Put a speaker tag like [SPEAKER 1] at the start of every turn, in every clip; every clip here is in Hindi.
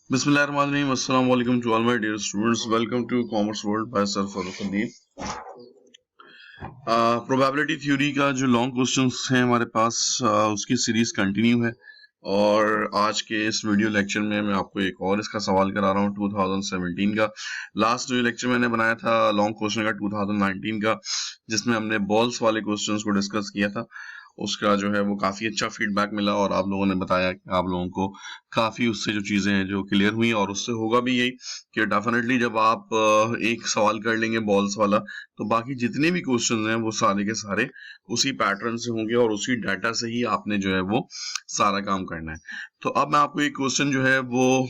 [SPEAKER 1] Bismillahirrahmanirrahim. Assalamu alaikum to all my dear students. Welcome to Commerce World by Sir Farooq Hadeem. Probability theory का जो लॉन्ग क्वेश्चंस हैं हमारे पास उसकी सीरीज कंटिन्यू है और आज के इस वीडियो लेक्चर में मैं आपको एक और इसका सवाल करा रहा हूँ 2017 का। लास्ट जो लेक्चर मैंने बनाया था लॉन्ग क्वेश्चन का 2019 का, जिसमें हमने बॉल्स वाले क्वेश्चंस को डिस्कस किया था। उसका जो है वो काफी अच्छा फीडबैक मिला और आप लोगों ने बताया कि आप लोगों को काफी उससे जो चीजें हैं जो क्लियर हुई, और उससे होगा भी यही कि डेफिनेटली जब आप एक सवाल कर लेंगे बॉल्स वाला तो बाकी जितने भी क्वेश्चन हैं वो सारे के सारे उसी पैटर्न से होंगे और उसी डाटा से ही आपने जो है वो सारा काम करना है। तो अब मैं आपको एक क्वेश्चन जो है वो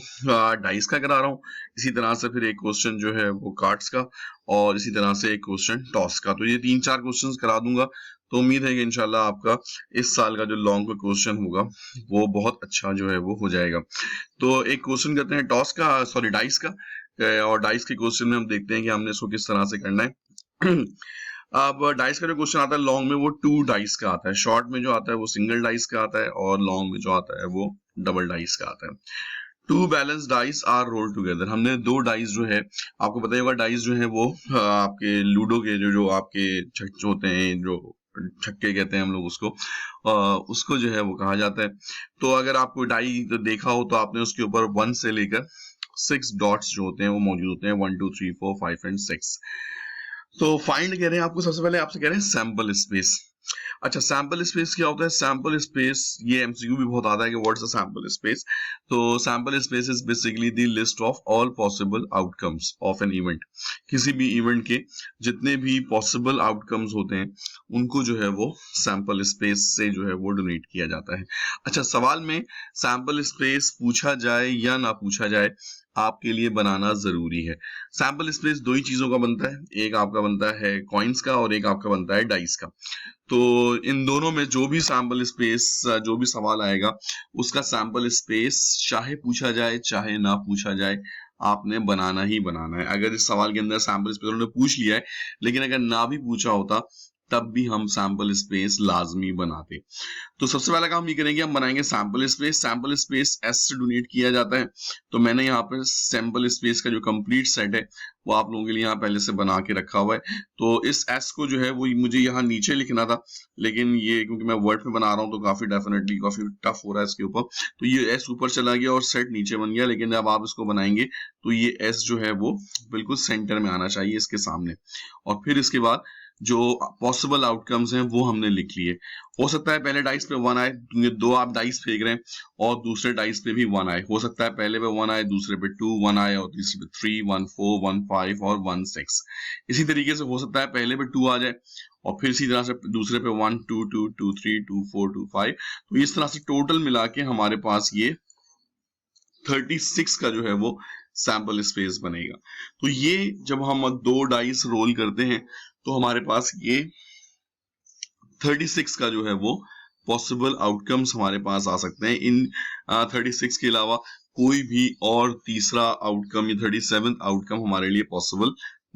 [SPEAKER 1] डाइस का करा रहा हूँ, इसी तरह से फिर एक क्वेश्चन जो है वो कार्ड्स का, और इसी तरह से एक क्वेश्चन टॉस का। तो ये 3-4 क्वेश्चंस करा दूंगा। तो उम्मीद है कि इंशाल्लाह आपका इस साल का जो लॉन्ग क्वेश्चन होगा वो बहुत अच्छा जो है वो हो जाएगा। तो एक क्वेश्चन करते हैं टॉस का, सॉरी डाइस का, और डाइस के क्वेश्चन में हम देखते हैं कि हमने इसको किस तरह से करना है। अब डाइस का जो क्वेश्चन आता है लॉन्ग में वो 2 डाइस का आता है, शॉर्ट में जो आता है वो सिंगल डाइस का आता है और लॉन्ग में जो आता है वो डबल डाइस का आता है। 2 balance dice are roll together. हमने 2 डाइस जो है, आपको पता ही होगा डाइस जो है वो आपके लूडो के जो आपके छक्के होते हैं, जो छक्के कहते हैं हम लोग उसको जो है वो कहा जाता है। तो अगर आपको डाई तो देखा हो तो आपने उसके ऊपर 1 से लेकर 6 डॉट्स जो होते हैं वो मौजूद होते हैं, 1 2 3 4 5 एंड 6। तो फाइंड कह रहे हैं आपको, सबसे पहले आपसे कह रहे हैं सैंपल स्पेस। अच्छा, सैंपल स्पेस क्या होता है? सैंपल स्पेस, ये एमसीक्यू भी बहुत आता है कि व्हाट्स अ सैंपल स्पेस। तो sample space is basically the list of all possible outcomes of an event. किसी भी इवेंट के जितने भी पॉसिबल आउटकम्स होते हैं उनको जो है वो सैंपल स्पेस से जो है वो डोनेट किया जाता है। अच्छा, सवाल में सैंपल स्पेस पूछा जाए या ना पूछा जाए, आपके लिए बनाना जरूरी है। सैंपल स्पेस दो ही चीजों का बनता है, एक आपका बनता है कॉइन्स का और एक आपका बनता है डाइस का। तो इन दोनों में जो भी सैंपल स्पेस, जो भी सवाल आएगा उसका सैंपल स्पेस चाहे पूछा जाए चाहे ना पूछा जाए, आपने बनाना ही बनाना है। अगर इस सवाल के अंदर सैंपल स्पेस उन्होंने पूछ लिया है लेकिन अगर ना भी पूछा होता तब भी हम सैंपल स्पेस लाजमी बनाते। तो सबसे पहला काम ये करेंगे, हम बनाएंगे sample space. Sample space S से डोनेट किया जाता है। तो मैंने यहाँ पे सैंपल स्पेस का जो कंप्लीट सेट है वो आप लोगों के लिए यहाँ पहले से बना के रखा हुआ है। तो इस एस को जो है वो मुझे यहाँ नीचे लिखना था, लेकिन ये क्योंकि मैं वर्ड पे बना रहा हूँ तो काफी टफ हो रहा है इसके ऊपर। तो ये एस ऊपर चला गया और सेट नीचे बन गया, लेकिन जब आप इसको बनाएंगे तो ये एस जो है वो बिल्कुल सेंटर में आना चाहिए इसके सामने। और फिर इसके बाद जो पॉसिबल आउटकम्स हैं वो हमने लिख लिए। हो सकता है पहले डाइस पे 1 आए, दो आप डाइस फेंक रहे हैं और दूसरे डाइस पे भी 1 आए। हो सकता है पहले पे 1 आए, दूसरे पे 2 1 आए और तीसरे पे 3 1 4 1 5 और 1 6। इसी तरीके से हो सकता है पहले पे 2 आ जाए और फिर इसी तरह से दूसरे पे 1 2 2 2 3 2 4 2 5। तो इस तरह से टोटल मिला के हमारे पास ये 36 का जो है वो सैंपल स्पेस बनेगा। तो ये जब हम दो डाइस रोल करते हैं तो हमारे पास ये 36 का जो है वो पॉसिबल आउटकम्स हमारे पास आ सकते हैं। इन 36 के अलावा कोई भी और तीसरा आउटकम या 37 आउटकम हमारे लिए पॉसिबल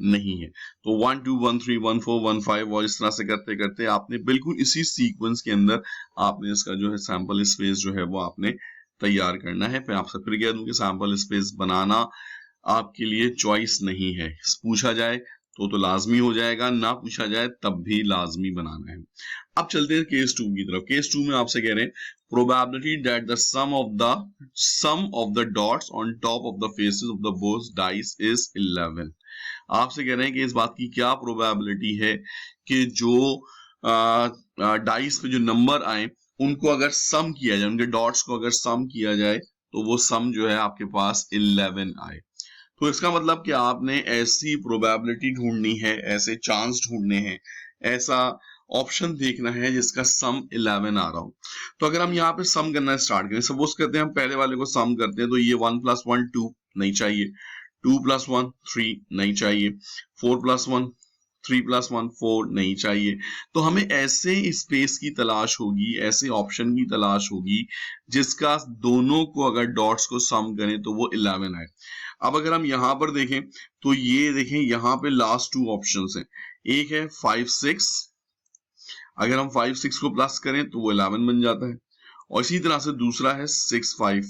[SPEAKER 1] नहीं है। तो 1 2 1 3 1 4 1 5 और इस तरह से करते करते आपने बिल्कुल इसी सीक्वेंस के अंदर आपने इसका जो है सैंपल स्पेस जो है वो आपने तैयार करना है। मैं आपसे फिर कह दूं कि सैंपल स्पेस बनाना आपके लिए चॉइस नहीं है। पूछा जाए तो लाजमी हो जाएगा, ना पूछा जाए तब भी लाजमी बनाना है। अब चलते हैं केस 2 की तरफ। केस 2 में आपसे कह रहे हैं probability that the sum of the dots on top of the faces of the both dice is 11। आपसे कह रहे हैं कि इस बात की क्या प्रोबेबिलिटी है कि जो डाइस पे जो नंबर आए उनको अगर सम किया जाए, उनके डॉट्स को अगर सम किया जाए तो वो सम जो है आपके पास 11 आए। तो इसका मतलब कि आपने ऐसी प्रोबेबिलिटी ढूंढनी है, ऐसे चांस ढूंढने हैं, ऐसा ऑप्शन देखना है जिसका सम 11 आ रहा हो। तो अगर हम यहाँ पे सम करना स्टार्ट करें, सपोज करते हैं हम पहले वाले को सम करते हैं, तो ये 1 + 1 2 नहीं चाहिए, 2 + 1 3 नहीं चाहिए, 4 + 1 3 + 1 4 नहीं चाहिए। तो हमें ऐसे स्पेस की तलाश होगी, ऐसे ऑप्शन की तलाश होगी जिसका दोनों को अगर डॉट्स को सम करें तो वो 11 आए। अब अगर हम यहां पर देखें तो ये देखें यहाँ पे लास्ट 2 ऑप्शंस हैं। एक है 5 6, अगर हम 5 6 को प्लस करें तो वो 11 बन जाता है, और इसी तरह से दूसरा है 6 5,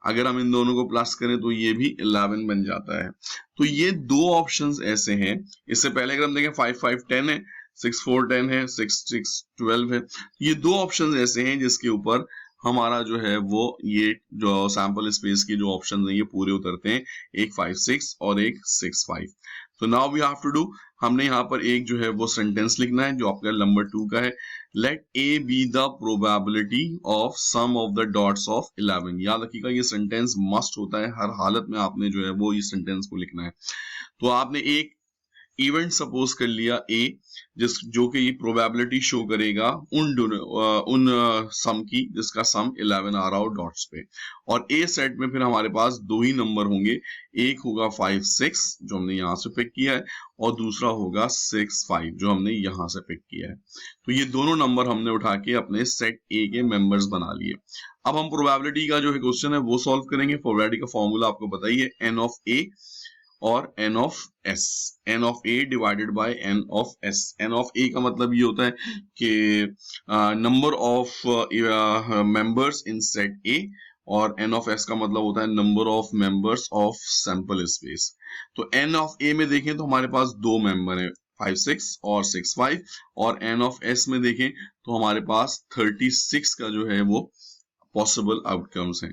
[SPEAKER 1] अगर हम इन दोनों को प्लस करें तो ये भी 11 बन जाता है। तो ये दो ऑप्शंस ऐसे हैं। इससे पहले अगर हम देखें 5 5 10 है, 6 4 10 है, 6 6 12 है। ये दो ऑप्शंस ऐसे हैं जिसके ऊपर हमारा जो है वो ये जो सैंपल स्पेस की जो ऑप्शन है ये पूरे उतरते हैं, एक 5 6 और एक 6 5। तो now we have to do, हमने यहाँ पर एक जो है वो सेंटेंस लिखना है जो आपका नंबर 2 का है। Let A B the probability of sum of the dots of 11। याद रखिएगा ये सेंटेंस मस्ट होता है, हर हालत में आपने जो है वो इस सेंटेंस को लिखना है। तो आपने एक इवेंट सपोज कर लिया ए, जो कि ये प्रोबेबिलिटी शो करेगा उन सम की जिसका सम 11 आ रहा हो डॉट्स पे। और ए सेट में फिर हमारे पास दो ही नंबर होंगे, एक होगा 5 6 जो हमने यहां से पिक किया है, और दूसरा होगा 6 5 जो हमने यहां से पिक किया है। तो ये दोनों नंबर हमने उठा के अपने सेट ए के मेंबर्स बना लिए। अब हम प्रोबेबिलिटी का जो है क्वेश्चन है वो सॉल्व करेंगे। प्रोबेबिलिटी का फॉर्मूला आपको बताइए, एन ऑफ ए और n of s, n of a divided by n of s। n of a का मतलब ये होता है कि number of members in set a, और n ऑफ s का मतलब होता है number of members of sample space. तो n ऑफ a में देखें तो हमारे पास दो मेंबर हैं, 5 6 और 6 5, और n ऑफ s में देखें तो हमारे पास 36 का जो है वो पॉसिबल आउटकम्स हैं।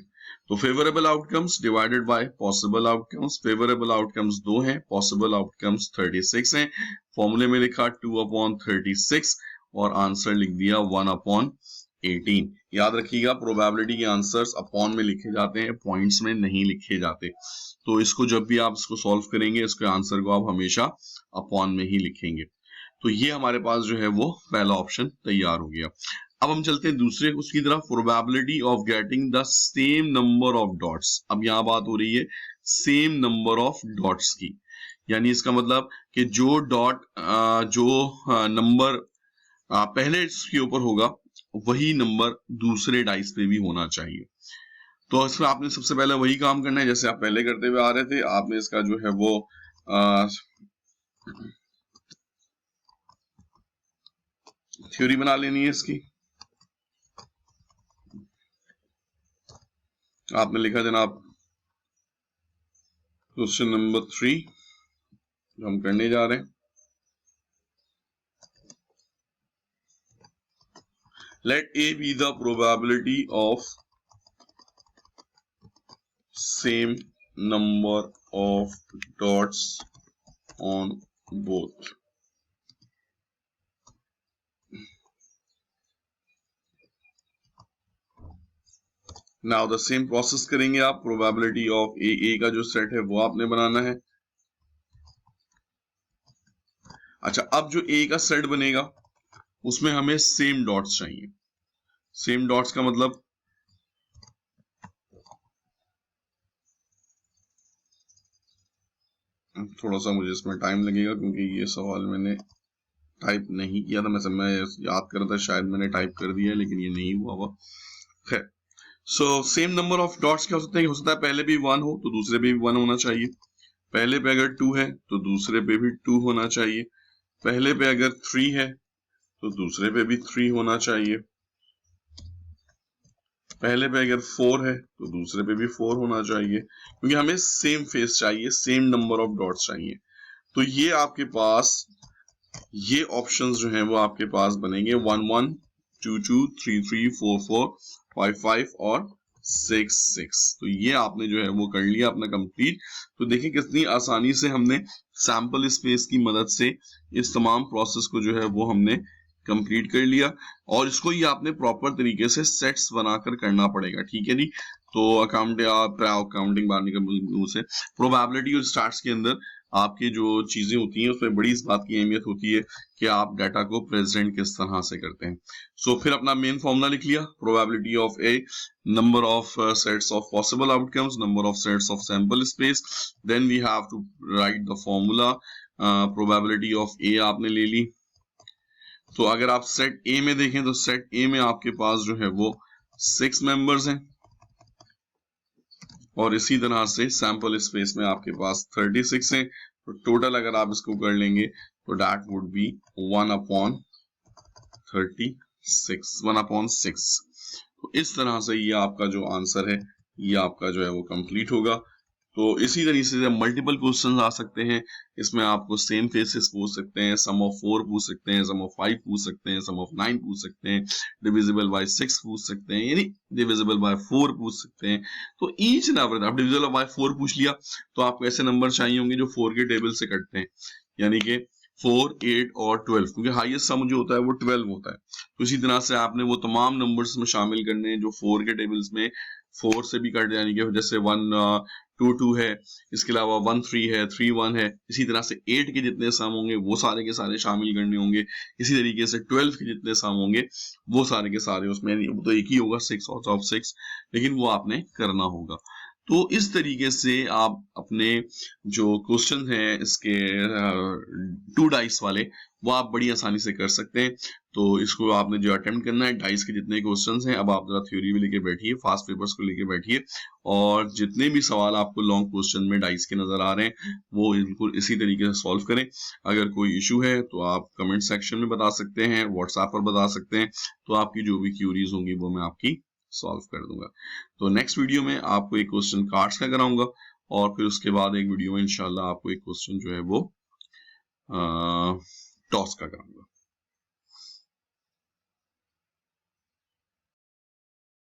[SPEAKER 1] तो favourable outcomes divided by possible outcomes, favourable outcomes दो हैं, पॉसिबल आउटकम्स 36 हैं। फॉर्मूले में लिखा 2/36 और आंसर लिख दिया 1/18। याद रखिएगा प्रोबेबिलिटी के आंसर्स अपॉन में लिखे जाते हैं, पॉइंट्स में नहीं लिखे जाते। तो इसको जब भी आप इसको सॉल्व करेंगे इसके आंसर को आप हमेशा अपॉन में ही लिखेंगे। तो ये हमारे पास जो है वो पहला ऑप्शन तैयार हो गया। अब हम चलते हैं दूसरे उसकी तरफ, probability of getting the same number of dots. अब यहां बात हो रही है सेम नंबर ऑफ डॉट्स की, यानी इसका मतलब कि जो डॉट जो नंबर पहले इसके ऊपर होगा वही नंबर दूसरे डाइस पे भी होना चाहिए। तो इसमें आपने सबसे पहले वही काम करना है जैसे आप पहले करते हुए आ रहे थे। आपने इसका जो है वो थ्योरी बना लेनी है इसकी। आपने लिखा जनाब क्वेश्चन नंबर 3 जो हम करने जा रहे हैं, let A B the probability of same number of dots on both. Now the same process करेंगे आप, प्रोबेबिलिटी ऑफ ए का जो सेट है वो आपने बनाना है। अच्छा, अब जो ए का सेट बनेगा उसमें हमें सेम डॉट्स चाहिए। सेम डॉट्स का मतलब थोड़ा सा मुझे इसमें टाइम लगेगा क्योंकि ये सवाल मैंने टाइप नहीं किया था। मैं याद कर रहा था शायद मैंने टाइप कर दिया लेकिन ये नहीं हुआ। खैर, so same number of dots क्या हो सकता है? हो सकता है पहले भी 1 हो तो दूसरे पे भी 1 होना चाहिए, पहले पे अगर 2 है तो दूसरे पे भी 2 होना चाहिए, पहले पे अगर 3 है तो दूसरे पे भी 3 होना चाहिए, पहले पे अगर 4 है तो दूसरे पे भी 4 होना चाहिए, क्योंकि हमें सेम फेस चाहिए, सेम नंबर ऑफ डॉट्स चाहिए। तो ये आपके पास ये ऑप्शंस जो हैं वो आपके पास बनेंगे 1 1 2 2 3 3 4 4 5 5 और 6 6। तो ये आपने जो है वो कर लिया अपना कंप्लीट। तो देखिए कितनी आसानी से हमने सैंपल स्पेस की मदद से इस तमाम प्रोसेस को जो है वो हमने कंप्लीट कर लिया। और इसको ये आपने प्रॉपर तरीके से सेट्स बनाकर करना पड़ेगा, ठीक है जी। तो अकाउंटिंग बाहर निकल से प्रोबेबिलिटी और स्टार्ट्स के अंदर आपकी जो चीजें होती हैं उसमें बड़ी इस बात की अहमियत होती है कि आप डाटा को प्रेजेंट किस तरह से करते हैं। सो फिर अपना मेन फॉर्मूला लिख लिया, probability of A, number of sets of possible outcomes, number of sets of sample space, then we have to write the formula. Probability of A आपने ले ली। तो अगर आप सेट ए में देखें तो सेट ए में आपके पास जो है वो 6 मेंबर्स हैं, और इसी तरह से सैंपल स्पेस में आपके पास 36 हैं। तो टोटल अगर आप इसको कर लेंगे तो दैट वुड बी 1/36, 1/6। तो इस तरह से ये आपका जो आंसर है ये आपका जो है वो कंप्लीट होगा। तो इसी तरीके से मल्टीपल क्वेश्चंस आ सकते हैं, इसमें आपको सेम फेसेस पूछ सकते हैं, सम ऑफ 4 पूछ सकते हैं, सम ऑफ 5 पूछ सकते हैं, सम ऑफ 9 पूछ सकते हैं, डिविजिबल बाय 6 पूछ सकते हैं, यानी डिविजिबल बाय 4 पूछ सकते हैं। तो ईच एंड एवरीथिंग, आप डिविजिबल बाय 4 पूछ लिया तो आपको ऐसे नंबर चाहिए होंगे जो 4 के टेबल से कटते हैं, यानी कि 4, 8 और 12, क्योंकि हाईएस्ट सम जो होता है वो 12 होता है। तो इसी तरह से आपने वो तमाम नंबर्स में शामिल करने हैं जो 4 के टेबल्स में 4 से भी कट, यानी कि जैसे 1 2 2 है, इसके अलावा 1 3 है, 3 1 है। इसी तरह से 8 के जितने सम होंगे वो सारे के सारे शामिल करने होंगे। इसी तरीके से 12 के जितने सम होंगे वो सारे के सारे उसमें, वो तो एक ही होगा 6 आउट ऑफ 6, लेकिन वो आपने करना होगा। तो इस तरीके से आप अपने जो क्वेश्चन हैं इसके 2 डाइस वाले, वो आप बड़ी आसानी से कर सकते हैं। तो इसको आपने जो अटेम्प्ट करना है, डाइस के जितने क्वेश्चंस हैं, अब आप जरा थ्योरी भी लेके बैठिए, फास्ट पेपर्स को लेके बैठिए, और जितने भी सवाल आपको लॉन्ग क्वेश्चन में डाइस के नजर आ रहे हैं वो बिल्कुल इसी तरीके से सॉल्व करें। अगर कोई इशू है तो आप कमेंट सेक्शन में बता सकते हैं, व्हाट्सएप पर बता सकते हैं, तो आपकी जो भी क्यूरीज होंगी वो मैं आपकी सॉल्व कर दूंगा। तो नेक्स्ट वीडियो में आपको एक क्वेश्चन कार्ड्स का कराऊंगा, और फिर उसके बाद एक वीडियो में इंशाल्लाह आपको एक क्वेश्चन जो है वो टॉस का कराऊंगा।